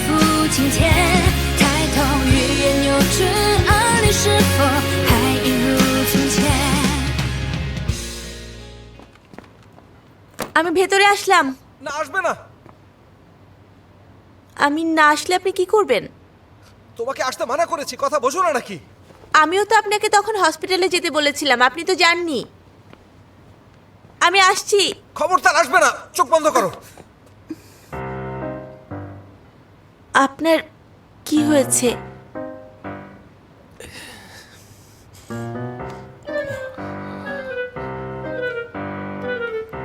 负今天，抬头欲言又止，而你是否还一如从前？ আমি ভেতরে আসলাম। না, আসবে না। আমি না আসলে আপনি কি করবেন? তোমাকে আসতে মানা করেছি, কথা বোঝো না নাকি? আমিও তো আপনাকে তখন হসপিটালে যেতে বলেছিলাম, আপনি তো যাননি। আমি আসছি। খবরদার আসবে না, চোখ বন্ধ করো। আপনার কি হয়েছে?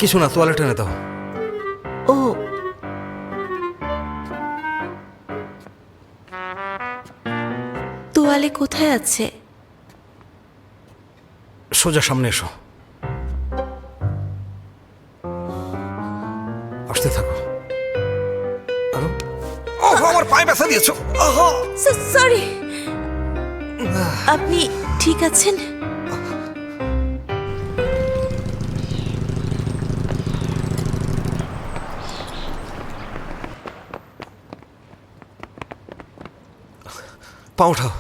কিছু না, তোয়ালে টেনে দাও। ও, তোয়ালে কোথায় আছে? সোজা সামনে এসো, আসতে থাকো। আরো। ওহ, আমার পায়ে ব্যথা দিয়েছো। সরি। আপনি ঠিক আছেন? পা উঠাও,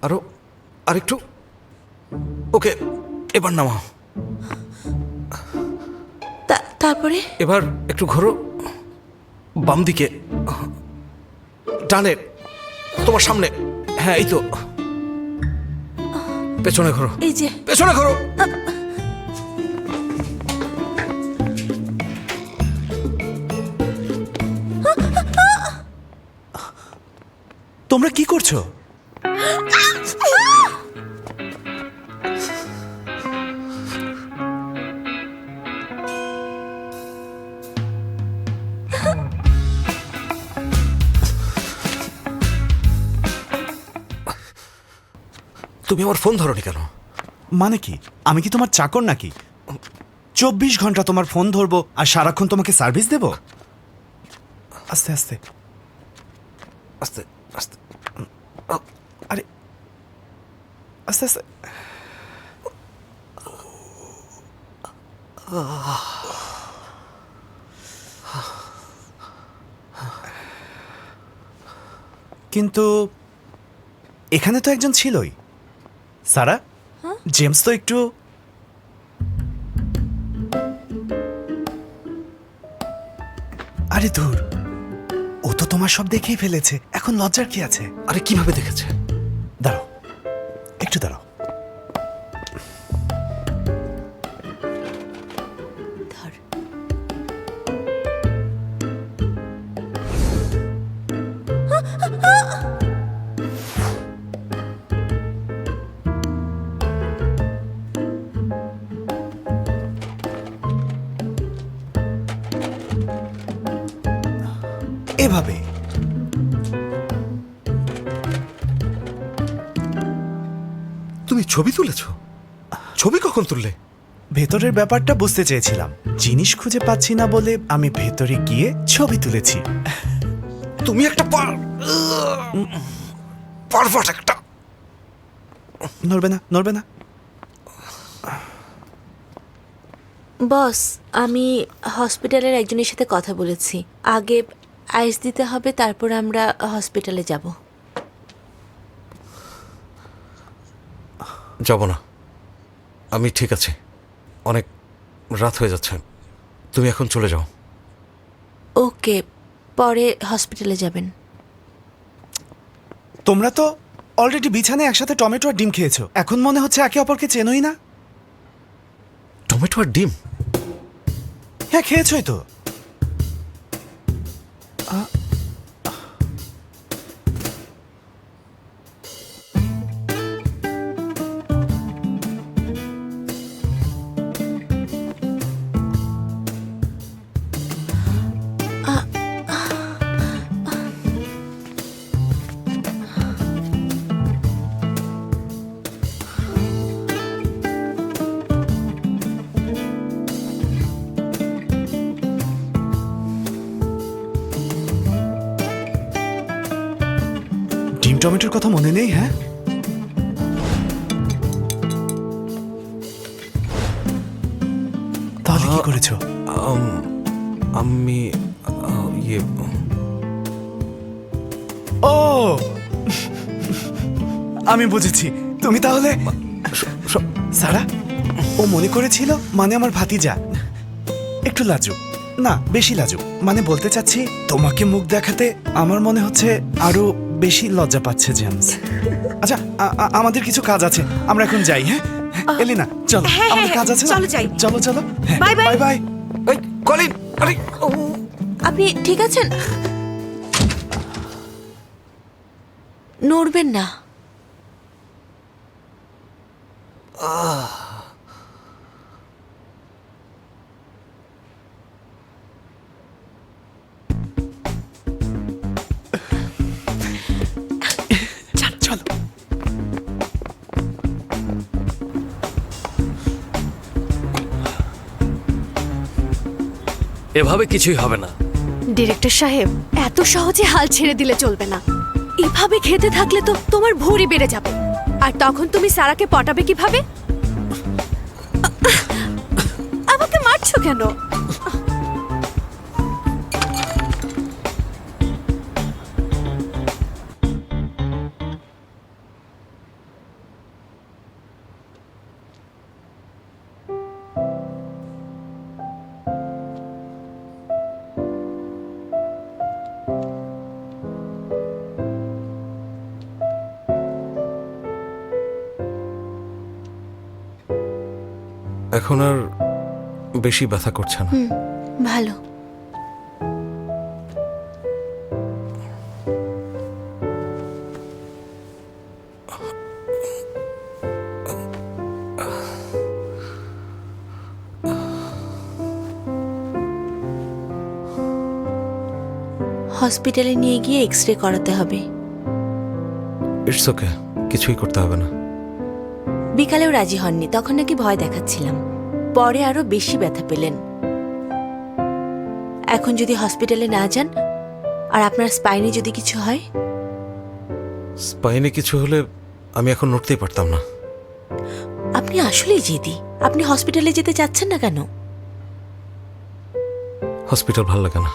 আরো, আরেকটু। ওকে, এবার নামাও। তারপরে? এবার একটু ঘোরো বাম দিকে, ডানে, তোমার সামনে। হ্যাঁ, এই তো। পেছনে ঘোরো, এই যে। পেছনে ঘোরো। তোমরা কি করছো? তুমি আমার ফোন ধরোনি কেন? মানে কি, আমি কি তোমার চাকর নাকি? 24 ঘন্টা তোমার ফোন ধরবো আর সারাক্ষণ তোমাকে সার্ভিস দেব? আস্তে আস্তে আস্তে আস্তে। আরে আস্তে আস্তে। কিন্তু এখানে তো একজন ছিলই, সারা। জেমস তো একটু আরে ধুর, ও তো তোমার সব দেখেই ফেলেছে, এখন লজ্জার কি আছে? আরে কিভাবে দেখেছে? দাঁড়াও, একটু দাঁড়াও। ধর। এভাবে তুমি ছবি তুলেছো? ছবি কখন তুললে? ভেতরের ব্যাপারটা বুঝতে চেয়েছিলাম, জিনিস খুঁজে পাচ্ছি না বলে আমি ভেতরে গিয়ে ছবি তুলেছি। তুমি একটা পারভার্ট একটা। নড়বে না, নড়বে না। বস, আমি হসপিটালের একজনের সাথে কথা বলেছি। আগে আইস দিতে হবে, তারপর আমরা হসপিটালে যাব। যাব না, আমি ঠিক আছি। অনেক রাত হয়ে যাচ্ছে, তুমি এখন চলে যাও। ওকে, পরে হসপিটালে যাবেন। তোমরা তো অলরেডি বিছানায় একসাথে টমেটো আর ডিম খেয়েছো, এখন মনে হচ্ছে একে অপরকে চেনোই না। টমেটো আর ডিম? হ্যাঁ, খেয়েছোই তো। ডিম টমেটোর কথা মনে নেই? হ্যাঁ, তাহলে কি করেছো? আমি ইয়ে আমি বুঝেছি তুমি তাহলে সারা ও মনে করেছিল মানে আমার ভাতিজা একটু লাজুক না বেশি লাজুক মানে বলতে চাচ্ছি তোমাকে মুখ দেখাতে আমার মনে হচ্ছে আরো বেশি লজ্জা পাচ্ছে জেমস আচ্ছা আমাদের কিছু কাজ আছে আমরা এখন যাই হ্যাঁ এলিনা চলো আমাদের কাজ আছে চলো যাই। চলো চলো বাই বাই। বাই বাই এই কলিন আরে আপনি ঠিক আছেন? নড়বেন না। চলো এভাবে কিছুই হবে না। ডিরেক্টর সাহেব এত সহজে হাল ছেড়ে দিলে চলবে না। এভাবে খেতে থাকলে তো তোমার ভুঁড়ি বেড়ে যাবে, আর তখন তুমি সারাকে পটাবে কিভাবে? আমাকে মারছো কেন? এখন আর বেশি ব্যথা করছে না। ভালো। হসপিটালে নিয়ে গিয়ে এক্স-রে করাতে হবে। ইটস ওকে, কিছুই করতে হবে না। বিকালেও রাজি হননি, তখন নাকি ভয় দেখাচ্ছিলাম। পরে আরো বেশি ব্যথা পেলেন। এখন যদি হসপিটালে না যান আর আপনার স্পাইনে যদি কিছু হয়? স্পাইনে কিছু হলে আমি এখন নড়তেই পারতাম না। আপনি আসলেই জেদি। আপনি হসপিটালে যেতে চাচ্ছেন না কেন? হসপিটাল ভালো লাগে না।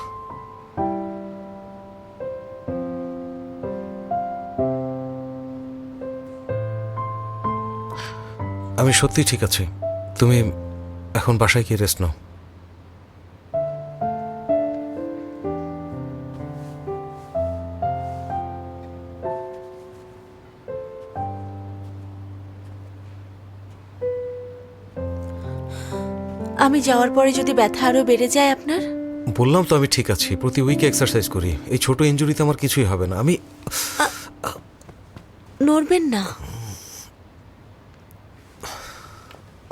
আমি সত্যি ঠিক আছি। তুমি এখন বাসায় গিয়ে রেস্ট নাও। আমি যাওয়ার পরে যদি ব্যথা আরো বেড়ে যায় আপনার? বললাম তো আমি ঠিক আছি। প্রতি উইকে এক্সারসাইজ করি। এই ছোট ইনজুরিতে আমার কিছুই হবে না। আমি নড়বেন না।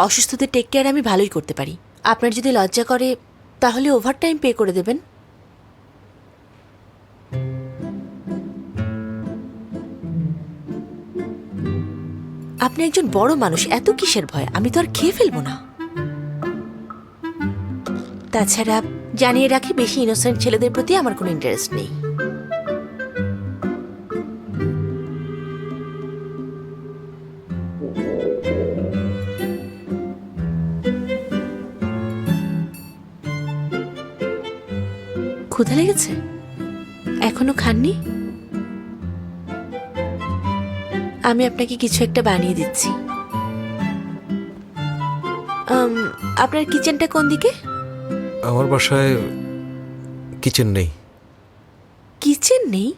অসুস্থদের টেক কেয়ার আমি ভালোই করতে পারি। আপনার যদি লজ্জা করে তাহলে ওভারটাইম পে করে দেবেন। আপনি একজন বড় মানুষ, এত কিসের ভয়? আমি তো আর খেয়ে ফেলবো না। তাছাড়া জানিয়ে রাখি, বেশি ইনোসেন্ট ছেলেদের প্রতি আমার কোনো ইন্টারেস্ট নেই। ক্ষুধা লেগেছে? এখনো খাননি? আমি আপনাকে কিছু একটা বানিয়ে দিচ্ছি। আপনার কিচেনটা কোন দিকে? আমার বাসায় কিচেন নেই। কিচেন নেই?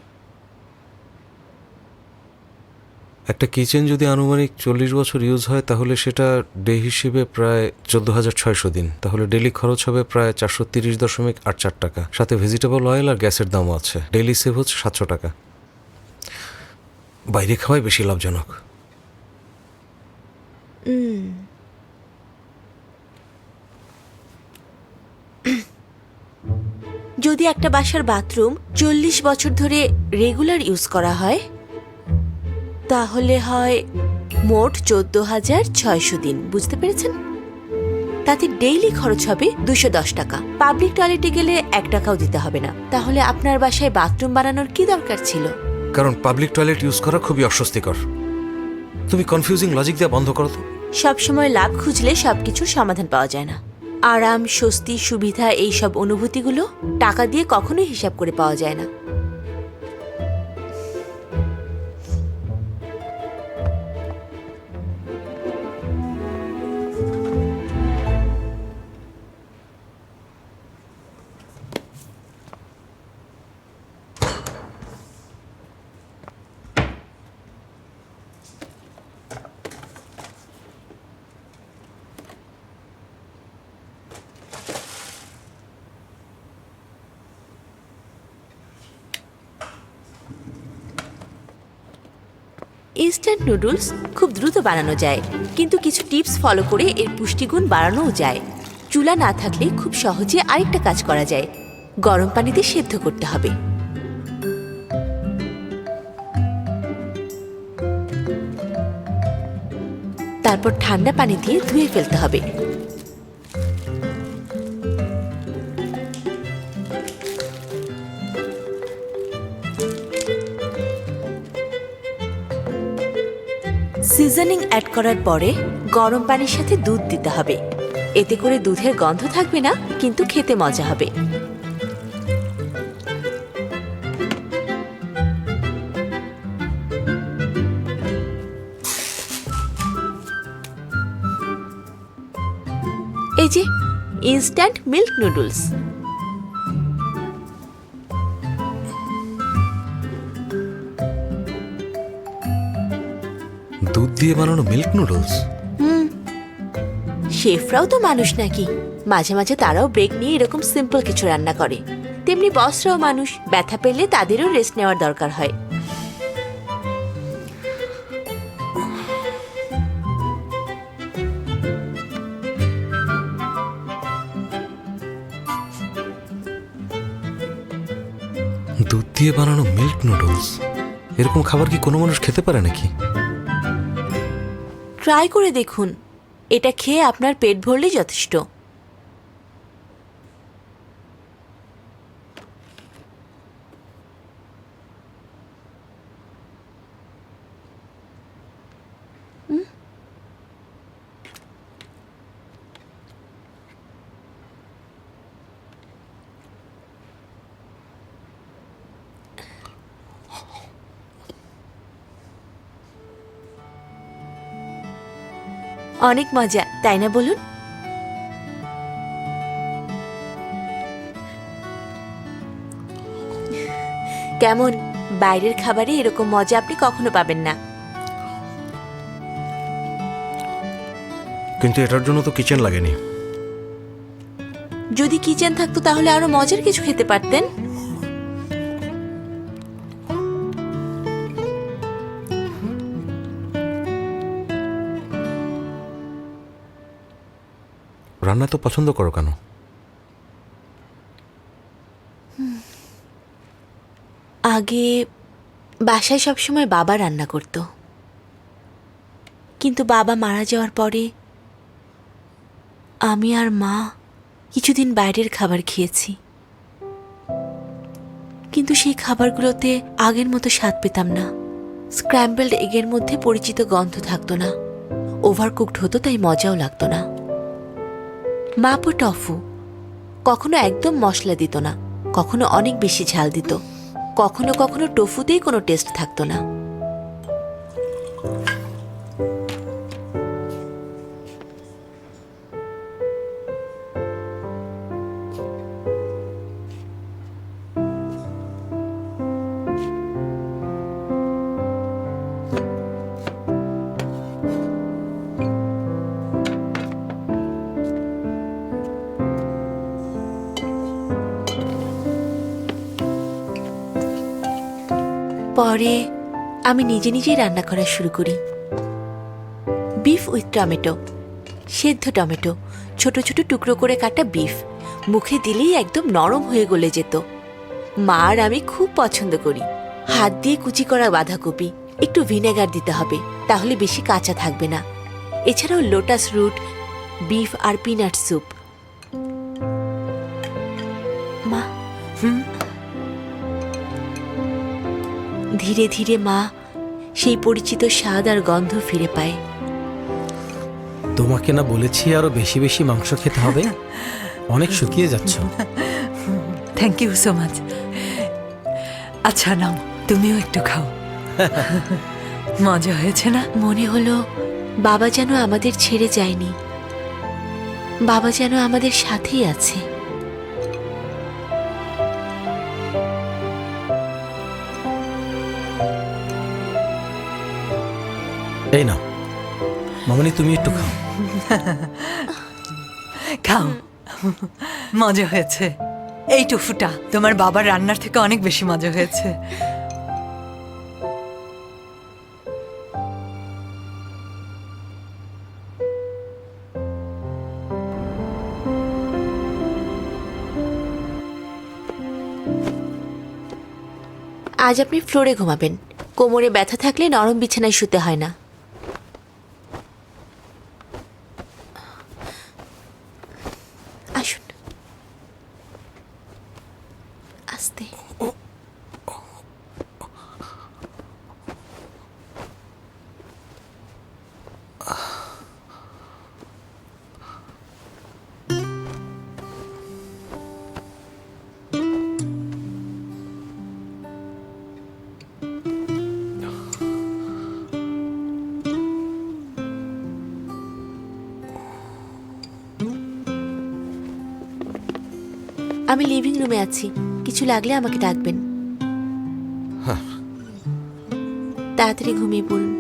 একটা কিচেন যদি আনুমানিক 40 বছর ইউজ হয় তাহলে সেটা ডে হিসেবে প্রায় 14,600 দিন। তাহলে ডেলি খরচ হবে প্রায় 430.84 টাকা। সাথে ভেজিটেবল অয়েল আর গ্যাসের দামও আছে। ডেলি সেভ হচ্ছে 700 টাকা। বাইরে খাওয়াই বেশি লাভজনক। যদি একটা বাসার বাথরুম 40 বছর ধরে রেগুলার ইউজ করা হয় তাহলে হয় মোট 14,600 দিন। বুঝতে পেরেছেন? তাতে ডেইলি খরচ হবে 210 টাকা। পাবলিক টয়লেটে গেলে 1 টাকাও দিতে হবে না। তাহলে আপনার বাসায় বাথরুম বানানোর কি দরকার ছিল? কারণ পাবলিক টয়লেট ইউজ করা খুবই অস্বস্তিকর। তুমি কনফিউজিং লজিক দিয়ে বন্ধ করো তো। সবসময় লাভ খুঁজলে সবকিছুর সমাধান পাওয়া যায় না। আরাম, স্বস্তি, সুবিধা, এই সব অনুভূতিগুলো টাকা দিয়ে কখনোই হিসাব করে পাওয়া যায় না। ইনস্ট্যান্ট নুডলস খুব দ্রুত বানানো যায়, কিন্তু কিছু টিপস ফলো করে এর পুষ্টিগুণ বাড়ানোও যায়। চুলা না থাকলে খুব সহজে আরেকটা কাজ করা যায়, গরম পানিতে সেদ্ধ করতে হবে। তারপর ঠান্ডা পানি দিয়ে ধুয়ে ফেলতে হবে। সিজনিং অ্যাড করার পরে গরম পানির সাথে দুধ দিতে হবে। এতে করে দুধের গন্ধ থাকবে না, কিন্তু খেতে মজা হবে। এই যে ইনস্ট্যান্ট মিল্ক নুডলস। দুধ দিয়ে বানানো মিল্ক নুডলস? শেফরাও তো মানুষ নাকি, মাঝে মাঝে তারাও ব্রেক নিয়ে এরকম সিম্পল কিছু রান্না করে। তেমনি বসরাও মানুষ, ব্যথা পেলে তাদেরও রেস্ট নেওয়ার দরকার হয়। দুধ দিয়ে বানানো মিল্ক নুডলস, এরকম খাবার কি কোনো মানুষ খেতে পারে নাকি? ট্রাই করে দেখুন, এটা খেয়ে আপনার পেট ভরলেই যথেষ্ট। অনেক মজা, তাই না বলুন? কেমন? বাইরের খাবারে এরকম মজা আপনি কখনো পাবেন না। কিন্তু এটার জন্য তো কিচেন লাগেনি। যদি কিচেন থাকতো তাহলে আরো মজার কিছু খেতে পারতেন। রান্না তো পছন্দ করো কেন? আগে বাসায় সবসময় বাবা রান্না করত, কিন্তু বাবা মারা যাওয়ার পরে আমি আর মা কিছুদিন বাইরের খাবার খেয়েছি। কিন্তু সেই খাবারগুলোতে আগের মতো স্বাদ পেতাম না। স্ক্র্যাম্বলড এগের মধ্যে পরিচিত গন্ধ থাকতো না, ওভারকুকড হতো, তাই মজাও লাগতো না। মাপো টফু কখনো একদম মশলা দিত না, কখনো অনেক বেশি ঝাল দিত, কখনো কখনো টোফুতেই কোনো টেস্ট থাকতো না। পরে আমি নিজে নিজেই রান্না করা শুরু করি। বিফ উইথ টমেটো, সেদ্ধ টমেটো, ছোট ছোট টুকরো করে কাটা বিফ, মুখে দিলেই একদম নরম হয়ে গলে যেত। মা আর আমি খুব পছন্দ করি। হাত দিয়ে কুচি করা বাঁধাকপি, একটু ভিনেগার দিতে হবে, তাহলে বেশি কাঁচা থাকবে না। এছাড়াও লোটাস রুট, বিফ আর পিনাট স্যুপ। মা, ধীরে ধীরে মা সেই পরিচিত স্বাদ আর গন্ধ ফিরে পায়। তোমাকে না বলেছি আরো বেশি বেশি মাংস খেতে হবে? অনেক শুকিয়ে যাচ্ছ। Thank you so much. আচ্ছা নাও, তুমিও একটু খাও। মজা হয়েছে না? মনে হলো বাবা যেন আমাদের ছেড়ে যায়নি, বাবা যেন আমাদের সাথেই আছে। এই নাও মামনি, তুমি একটু খাও। খাও, মজা হয়েছে। এই টুফুটা তোমার বাবার রান্নার থেকে অনেক বেশি মজা হয়েছে। আজ আপনি ফ্লোরে ঘুমাবেন। কোমরে ব্যথা থাকলে নরম বিছানায় শুতে হয় না। আসুন, আস্তে। আমি লিভিং রুমে আছি, কিছু লাগলে আমাকে ডাকবেন। তাড়াতাড়ি ঘুমিয়ে পড়ুন।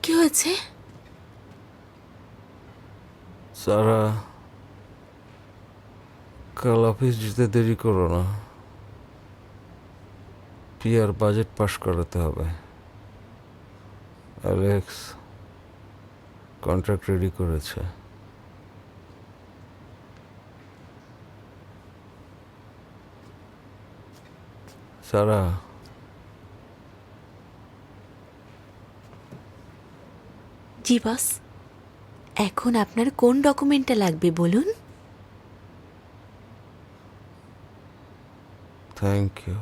কি হয়েছে? সারা, কাল অফিস যেতে দেরি করো না। পিয়ার বাজেট পাস করাতে হবে। অ্যালেক্স কন্ট্রাক্ট রেডি করেছে। সারা, জি বস, এখন আপনার কোন ডকুমেন্টটা লাগবে বলুন। Thank you.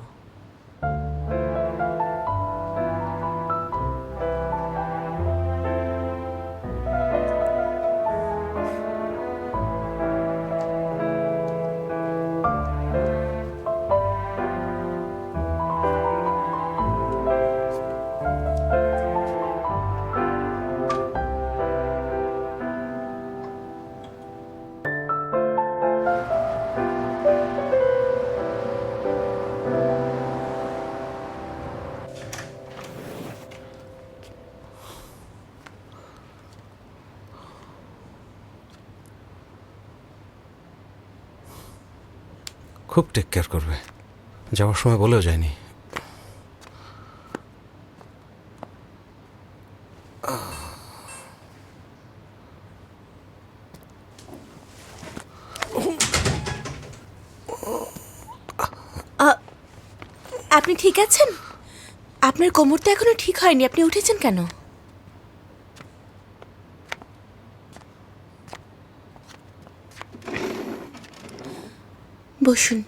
খুব টেক কেয়ার করবে, যাওয়ার সময় বলেও যায়নি। আপনি ঠিক আছেন? আপনার কোমরটা এখনো ঠিক হয়নি, আপনি উঠেছেন কেন? বসুন।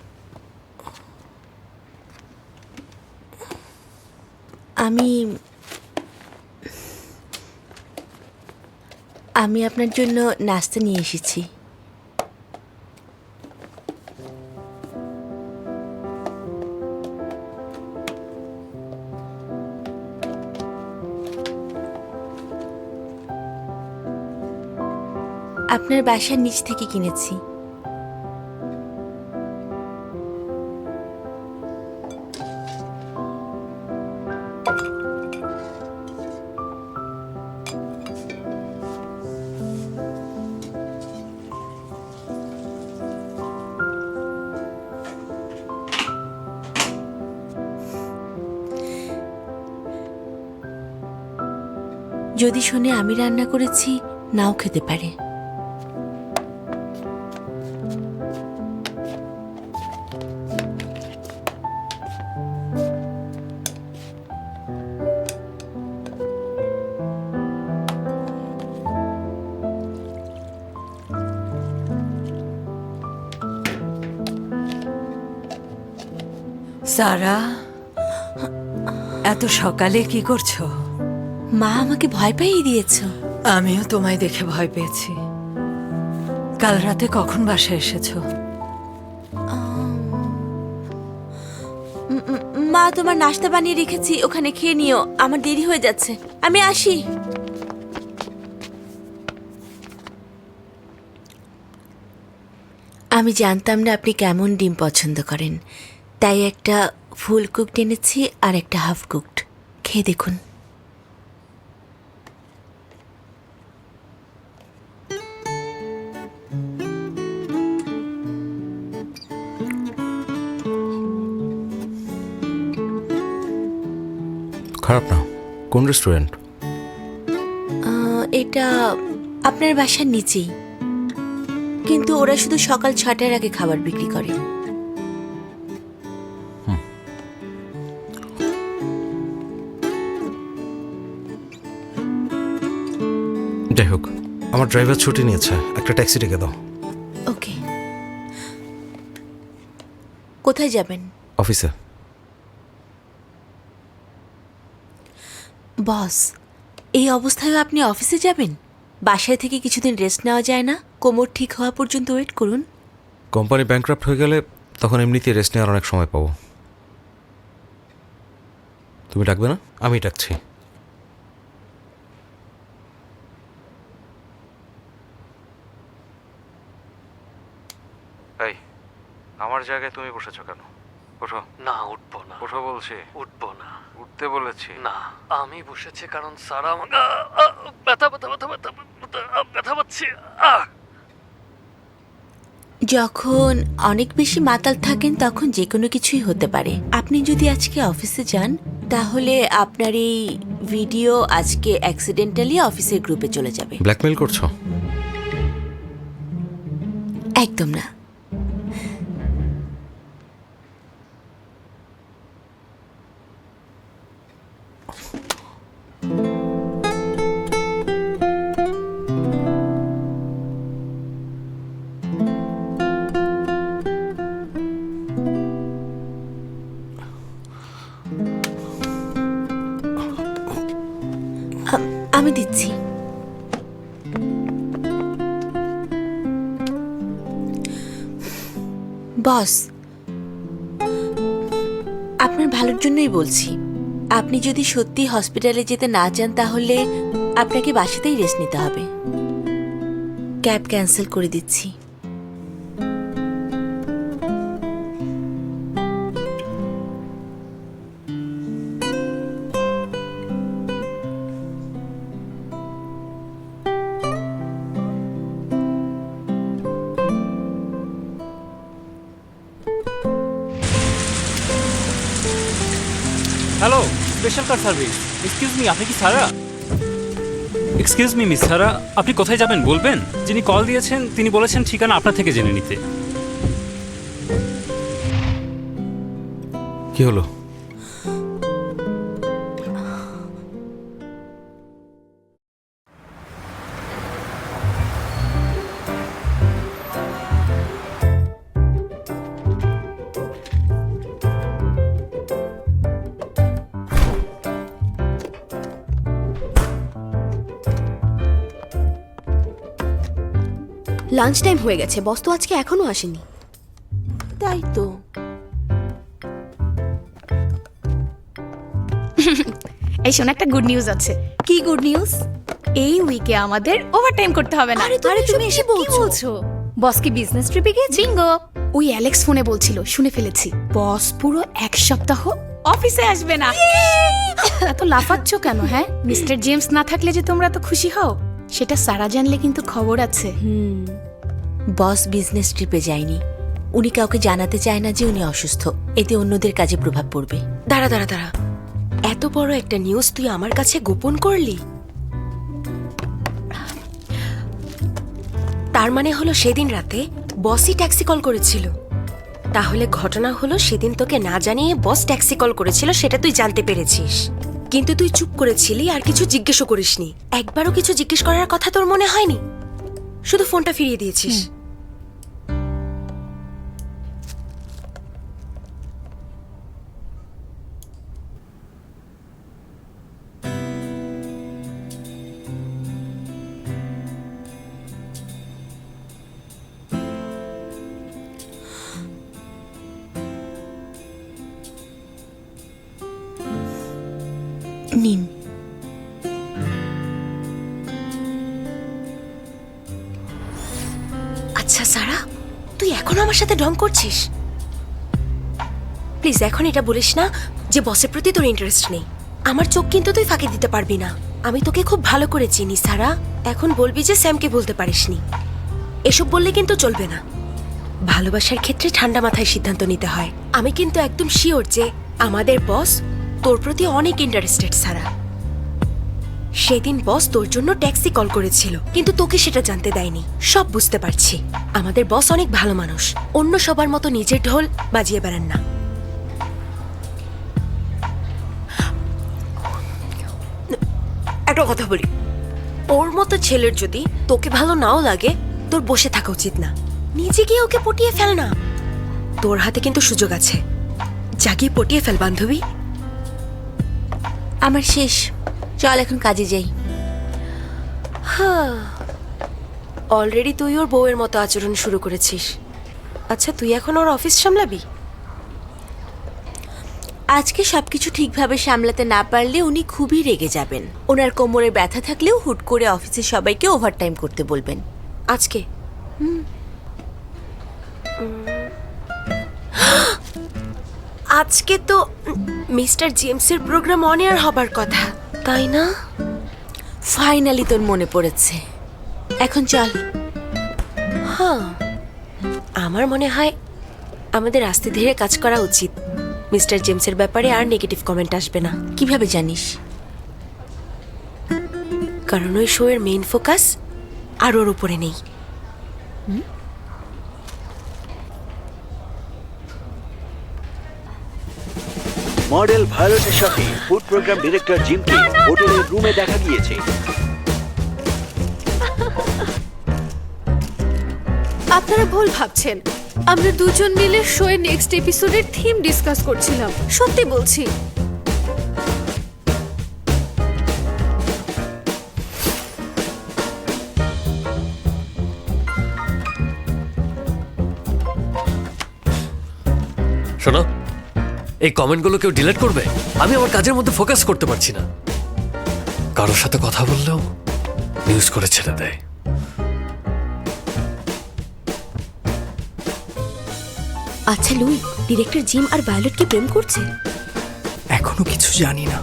আমি আপনার জন্য নাস্তা নিয়ে এসেছি। আপনার বাসার নিচ থেকে কিনেছি। যদি শোনে আমি রান্না করেছি, নাও খেতে পারে। সারা, এত সকালে কি করছো? মা আমাকে ভয় পাইয়ে দিয়েছ। আমিও তোমায় দেখে ভয় পেয়েছি। কাল রাতে কখন বাসায় এসেছো? মা, তোমার নাস্তা বানিয়ে রেখেছি, ওখানে খেয়ে নিও। আমার দেরি হয়ে যাচ্ছে, আমি আসি। আমি জানতাম না আপনি কেমন ডিম পছন্দ করেন, তাই একটা ফুল কুকড এনেছি আর একটা হাফ কুকড। খেয়ে দেখুন। খারাপ না। কোন রেস্টুরেন্ট? এটা আপনার বাসার নিচেই, কিন্তু ওরা শুধু সকাল 6টার আগে খাবার বিক্রি করে। যাই হোক, আমার ড্রাইভার ছুটি নিয়েছে, একটা ট্যাক্সি ডেকে দাও। ওকে। কোথায় যাবেন? অফিসে। বস, এই অবস্থায় আপনি অফিসে যাবেন? বাসায় থেকে কিছুদিন রেস্ট নেওয়া যায় না? কোমর ঠিক হওয়া পর্যন্ত ওয়েট করুন। কোম্পানি ব্যাংক্রাফ্ট হয়ে গেলে তখন এমনিতেই রেস্ট নেওয়ার অনেক সময় পাবো। তুমি ডাকবে না? আমি ডাকছি। এই, আমার জায়গায় তুমি বসেছো কেন? ওঠো। না, উঠবো না। ওঠো বলছি। উঠবো না। উঠতে বলেছি। না, আমি বসেছি কারণ সারা আমাকে ব্যথা ব্যথা ব্যথা ব্যথা ব্যথা পাচ্ছি। যখন অনেক বেশি মাতাল থাকেন তখন যে কোনো কিছুই হতে পারে। আপনি যদি আজকে অফিসে যান, তাহলে আপনার এই ভিডিও আজকে অ্যাক্সিডেন্টালি অফিসের গ্রুপে চলে যাবে। ব্ল্যাকমেল করছো? একদম না। আমি দিচ্ছি। বস, আপনার ভালোর জন্যই বলছি। আপনি যদি সত্যি হসপিটালে যেতে না চান, তাহলে আপনাকে বাসাতেই রেস্ট নিতে হবে। ক্যাব ক্যান্সেল করে দিচ্ছি। Hello, special car service. Excuse me, আপনি কি সারা? এক্সকিউজ মি মিস সারা, আপনি কোথায় যাবেন বলবেন? যিনি কল দিয়েছেন তিনি বলেছেন ঠিকানা আপনার থেকে জেনে নিতে। কি হলো? লাঞ্চ টাইম হয়ে গেছে, বস তো আজকে এখনো আসেনি। তাই তো। এই শোন, একটা গুড নিউজ আছে। কি গুড নিউজ? এই উইকে আমাদের ওভারটাইম করতে হবে না। আরে তুমি এসব কি বলছো? বস কি বিজনেস ট্রিপে গিয়েছে? বিঙ্গো। ওই অ্যালেক্স ফোনে বলছিল, শুনে ফেলেছি। বস পুরো 1 সপ্তাহ অফিসে আসবে না। এত লাফাচ্ছ কেন? হ্যাঁ, মিস্টার জেমস না থাকলে যে তোমরা তো খুশি হও, সেটা সারা জানলে কিন্তু খবর আছে। বস বিজনেস ট্রিপে যায়নি, উনি কাউকে জানাতে চায় না যে উনি অসুস্থ, এতে অন্যদের কাজে প্রভাব পড়বে। দাঁড়া, এত বড় একটা নিউজ তুই আমার কাছে গোপন করলি? তার মানে হলো সেদিন রাতে বসই ট্যাক্সি কল করেছিল। তাহলে ঘটনা হলো সেদিন তোকে না জানিয়ে বস ট্যাক্সি কল করেছিল, সেটা তুই জানতে পেরেছিস, কিন্তু তুই চুপ করেছিলি আর কিছু জিজ্ঞেসও করিসনি। একবারও কিছু জিজ্ঞেস করার কথা তোর মনে হয়নি, শুধু ফোনটা ফিরিয়ে দিয়েছিস। নিন। আচ্ছা সারা, তুই এখনো আমার সাথে ঢং করছিস? প্লিজ এখন এটা বলিস না যে বসের প্রতি তোর ইন্টারেস্ট নেই। আমার চোখ কিন্তু তুই ফাঁকি দিতে পারবি না, আমি তোকে খুব ভালো করে চিনি সারা। এখন বলবি যে স্যামকে বলতে পারিসনি, এসব বললে কিন্তু চলবে না। ভালোবাসার ক্ষেত্রে ঠান্ডা মাথায় সিদ্ধান্ত নিতে হয়। আমি কিন্তু একদম শিওর যে আমাদের বস তোর প্রতি অনেক ইন্টারেস্টেড সারা। সেদিন বস তোর জন্য ট্যাক্সি কল করেছিল, কিন্তু তোকে সেটা জানতে দেয়নি। সব বুঝতে পারছি, আমাদের বস অনেক ভালো মানুষ, অন্য সবার মতো নিজের ঢোল বাজিয়ে বেড়ান না। একটা কথা বলি, ওর মতো ছেলের যদি তোকে ভালো নাও লাগে, তোর বসে থাকা উচিত না, নিজে গিয়ে ওকে পটিয়ে ফেল না। তোর হাতে কিন্তু সুযোগ আছে, জাগিয়ে পটিয়ে ফেল বান্ধবী। আমার শেষ, চল এখন কাজে যাই। হ্যাঁ, অলরেডি তুই ওর বউয়ের মতো আচরণ শুরু করেছিস। আচ্ছা, তুই এখন ওর অফিস সামলাবি? আজকে সবকিছু ঠিকভাবে সামলাতে না পারলে উনি খুবই রেগে যাবেন। ওনার কোমরে ব্যথা থাকলেও হুট করে অফিসের সবাইকে ওভারটাইম করতে বলবেন। আজকে আজকে তো মিস্টার জেমসের প্রোগ্রাম অন এয়ার হবার কথা, তাই না? ফাইনালি তোর মনে পড়েছে, এখন চল। হ্যাঁ, আমার মনে হয় আমাদের আস্তে ধীরে কাজ করা উচিত। মিস্টার জেমসের ব্যাপারে আর নেগেটিভ কমেন্ট আসবে না। কিভাবে জানিস? কারণ ওই শো এর মেইন ফোকাস আর ওর উপরে নেই। মডেল ভায়োলেটের সাথে ফুড প্রোগ্রাম ডিরেক্টর জিমকে হোটেলের রুমে দেখা গিয়েছে। আপনারা ভুল ভাবছেন, আমরা দুজন মিলে শো এর নেক্সট এপিসোডের থিম ডিসকাস করছিলাম, সত্যি বলছি। শোনো, এই কমেন্টগুলো কেউ ডিলিট করবে? আমি আমার কাজের মধ্যে ফোকাস করতে পারছি না। কারোর সাথে কথা বললেও নিউজ করে ছেড়ে দেয়। আচ্ছা লুই, ডিরেক্টর জিম আর ভায়োলেট কি প্রেম করছে? এখনো কিছু জানি না।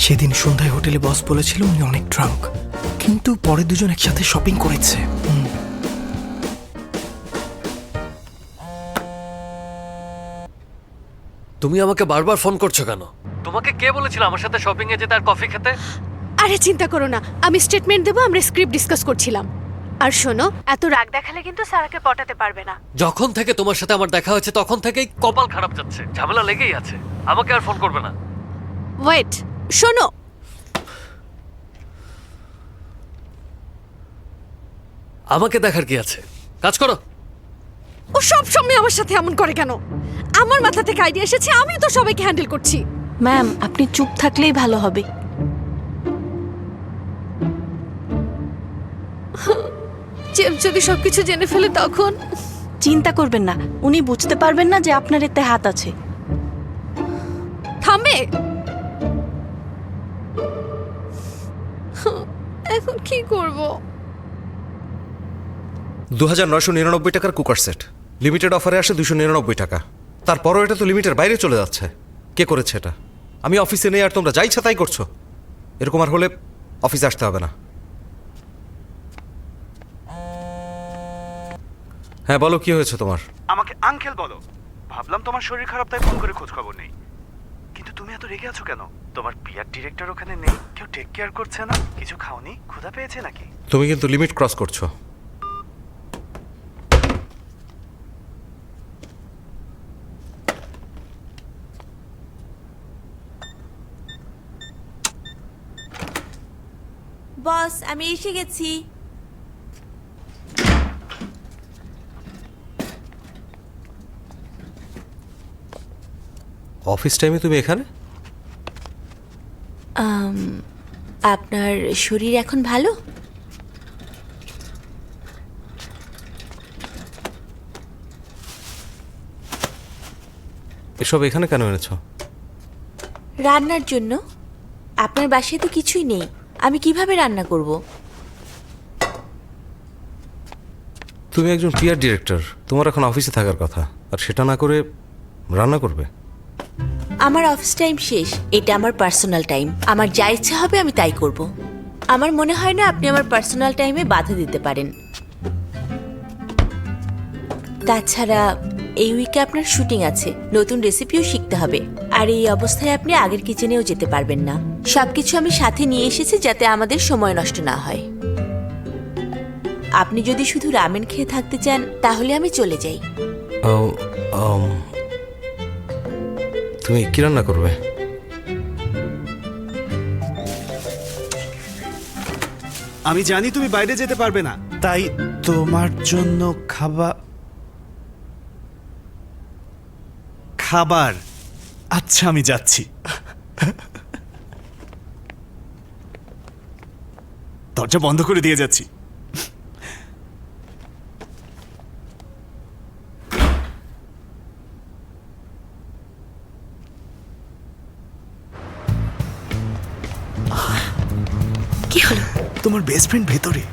সেদিন সন্ধ্যায় হোটেলে বস বলেছিল উনি অনেক ড্রাঙ্ক, কিন্তু পরে দুজন একসাথে শপিং করেছে। তুমি আমাকে বারবার ফোন করছো কেন? তোমাকে কে বলেছিল আমার সাথে শপিং এ যেতে আর কফি খেতে? আরে চিন্তা করো না, আমি স্টেটমেন্ট দেবো, আমরা স্ক্রিপ্ট ডিসকাস করছিলাম। আর শোনো, এত রাগ দেখালে কিন্তু সারাকে পটাতে পারবে না। যখন থেকে তোমার সাথে আমার দেখা হয়েছে তখন থেকেই কপাল খারাপ যাচ্ছে, ঝামেলা লেগেই আছে। আমাকে আর ফোন করবে না। ওয়েট, শোনো, আমাকে দেখার কি আছে? কাজ করো। ও সব সময় আমার সাথে এমন করে কেন? আমার মাথা থেকে আইডিয়া এসেছে, আমি তো সবাইকে হ্যান্ডেল করছি। ম্যাম, আপনি চুপ থাকলেই ভালো হবে। জেমস, যদি সবকিছু জেনে ফেলে তখন? চিন্তা করবেন না, উনি বুঝতে পারবেন না যে আপনার এতে হাত আছে। থামবে? এখন কি করব? 2999 টাকার কুকার সেট লিমিটেড অফারে আসে 299 টাকা। তারপরও এটা তো লিমিটের বাইরে চলে যাচ্ছে। কে করেছে এটা? আমি অফিসে নেই আর তোমরা যা ইচ্ছা তাই করছো। এরকম আর হলে অফিসে আসতে হবে না। হ্যাঁ বলো, কি হয়েছে তোমার? আমাকে আঙ্কেল বলো। ভাবলাম তোমার শরীর খারাপ তাই ফোন করে খোঁজ খবর নেই। কিন্তু তুমি এত রেগে আছো কেন? তোমার পিআর ডিরেক্টর ওখানে নেই, কেউ টেক কেয়ার করছে না? কিছু খাওনি? ক্ষুধা পেয়েছে নাকি? তুমি কিন্তু লিমিট ক্রস করছো। বস, আমি এসে গেছি। অফিস টাইমে তুমি এখানে? আপনার শরীর এখন ভালো? এসব এখানে কেন এনেছো? রান্নার জন্য। আপনার বাসায় তো কিছুই নেই, আমি কিভাবে রান্না করব? তুমি একজন পিআর ডিরেক্টর, তোমার এখন অফিসে থাকার কথা, আর সেটা না করে রান্না করবে? আমার অফিস টাইম শেষ, এটা আমার পার্সোনাল টাইম। আমার যা ইচ্ছা হবে আমি তাই করব। আমার মনে হয় না আপনি আমার পার্সোনাল টাইমে বাধা দিতে পারেন। তাছাড়া এই উইকে আপনার শুটিং আছে, নতুন রেসিপিও শিখতে হবে, আর এই অবস্থায় আপনি আগের কিচেনেও যেতে পারবেন না। সবকিছু আমি সাথে নিয়ে এসেছি যাতে আমাদের সময় নষ্ট না হয়। আপনি যদি শুধু রামেন খেয়ে থাকতে চান তাহলে আমি চলে যাই। তুমি কি রান্না করবে? আমি জানি তুমি বাইরে যেতে পারবে না, তাই তোমার জন্য খাবার। আচ্ছা, আমি যাচ্ছি। দরজা বন্ধ করে দিয়ে যাচ্ছি। কি হলো? তোমার বেস্ট ফ্রেন্ড ভেতরে।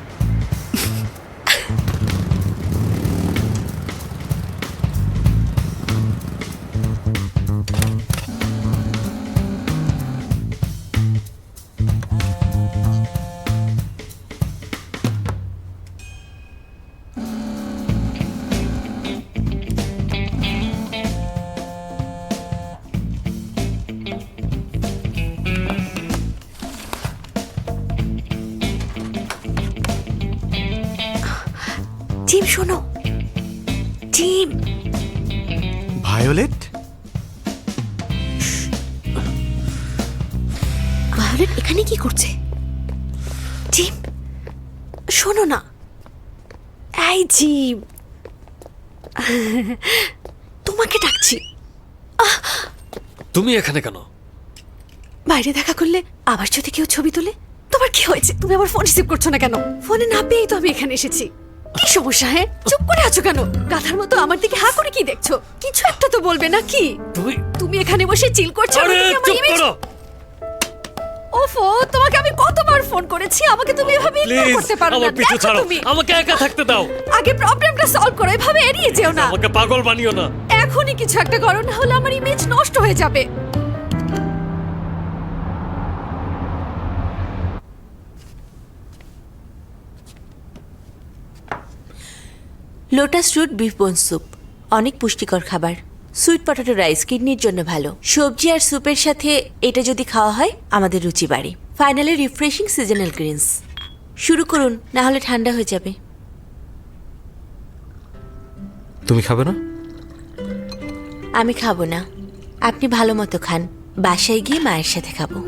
টিম শোনো, টিম। ভায়োলেট? ভায়োলেট এখানে কি করছে? টিম শোনো না। এই জিম, তোমাকে ডাকছি। তুমি এখানে কেন? বাইরে দেখা করলে আবার যদি কেউ ছবি তোলে? তোমার কি হয়েছে? তুমি আমার ফোন রিসিভ করছো না কেন? ফোনে না পেয়েই তো আমি এখানে এসেছি। কি সমস্যা? হ্যাঁ, চুপ করে আছো কেন? গাধার মতো আমার দিকে হা করে কি দেখছো? কিছু একটা তো বলবে না কি? তুমি এখানে বসে চিল করছো। ওফো, তোমাকে আমি কতবার ফোন করেছি, আমাকে তুমি এভাবে ইগনোর করতে পারো না। পিছু দেখো ছাড়ো, তুমি আমাকে একা থাকতে দাও। আগে প্রবলেমটা সলভ করো, এভাবে এড়িয়ে যেও না। আমাকে পাগল বানিও না। এখনই কিছু একটা করো, না হলে আমার ইমেজ নষ্ট হয়ে যাবে। লোটাস রুট বিফ বোন স্যুপ অনেক পুষ্টিকর খাবার। সুইট পটেটো রাইস কিডনির জন্য ভালো। সবজি আর স্যুপের সাথে এটা যদি খাওয়া হয় আমাদের রুচি বাড়ে। Finally refreshing seasonal Greens. শুরু করুন, না হলে ঠান্ডা হয়ে যাবে। তুমি খাবে না? আমি খাবো না, আপনি ভালো মতো খান, বাসায় গিয়ে মায়ের সাথে খাবো।